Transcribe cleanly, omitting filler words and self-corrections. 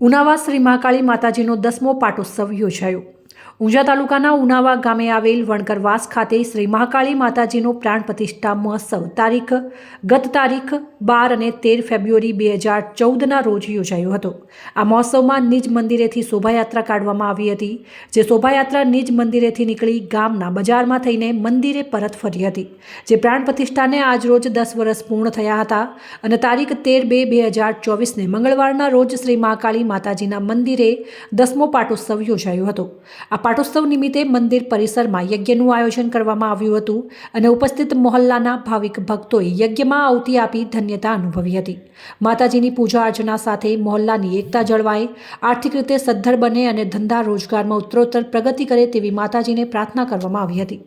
ઉનાવા શ્રી મહાકાળી માતાજીનો 10મો પાટોત્સવ યોજાયો। ઊંઝા તાલુકાના ઉનાવા ગામે આવેલ વણકરવાસ ખાતે શ્રી મહાકાળી માતાજીનો પ્રાણ પ્રતિષ્ઠા મહોત્સવ ગત તારીખ 12 અને 13 ફેબ્રુઆરી 2014ના રોજ યોજાયો હતો। આ મહોત્સવમાં નિજ મંદિરેથી શોભાયાત્રા કાઢવામાં આવી હતી, જે શોભાયાત્રા નિજ મંદિરેથી નીકળી ગામના બજારમાં થઈને મંદિરે પરત ફરી હતી, જે પ્રાણ પ્રતિષ્ઠાને આજરોજ 10 વર્ષ પૂર્ણ થયા હતા અને તારીખ 13/2/2024ને મંગળવારના રોજ શ્રી મહાકાળી માતાજીના મંદિરે 10મો પાટોત્સવ યોજાયો હતો। આ પાટોત્સવ નિમિત્તે મંદિર પરિસરમાં યજ્ઞનું આયોજન કરવામાં આવ્યું હતું અને ઉપસ્થિત મહોલ્લાના ભાવિક ભક્તોએ યજ્ઞમાં આહુતિ આપી ધન્યતા અનુભવી હતી। માતાજીની પૂજા અર્ચના સાથે મહોલ્લાની એકતા જળવાય, આર્થિક રીતે સદ્ધર બને અને ધંધા રોજગારમાં ઉત્તરોત્તર પ્રગતિ કરે તેવી માતાજીને પ્રાર્થના કરવામાં આવી હતી।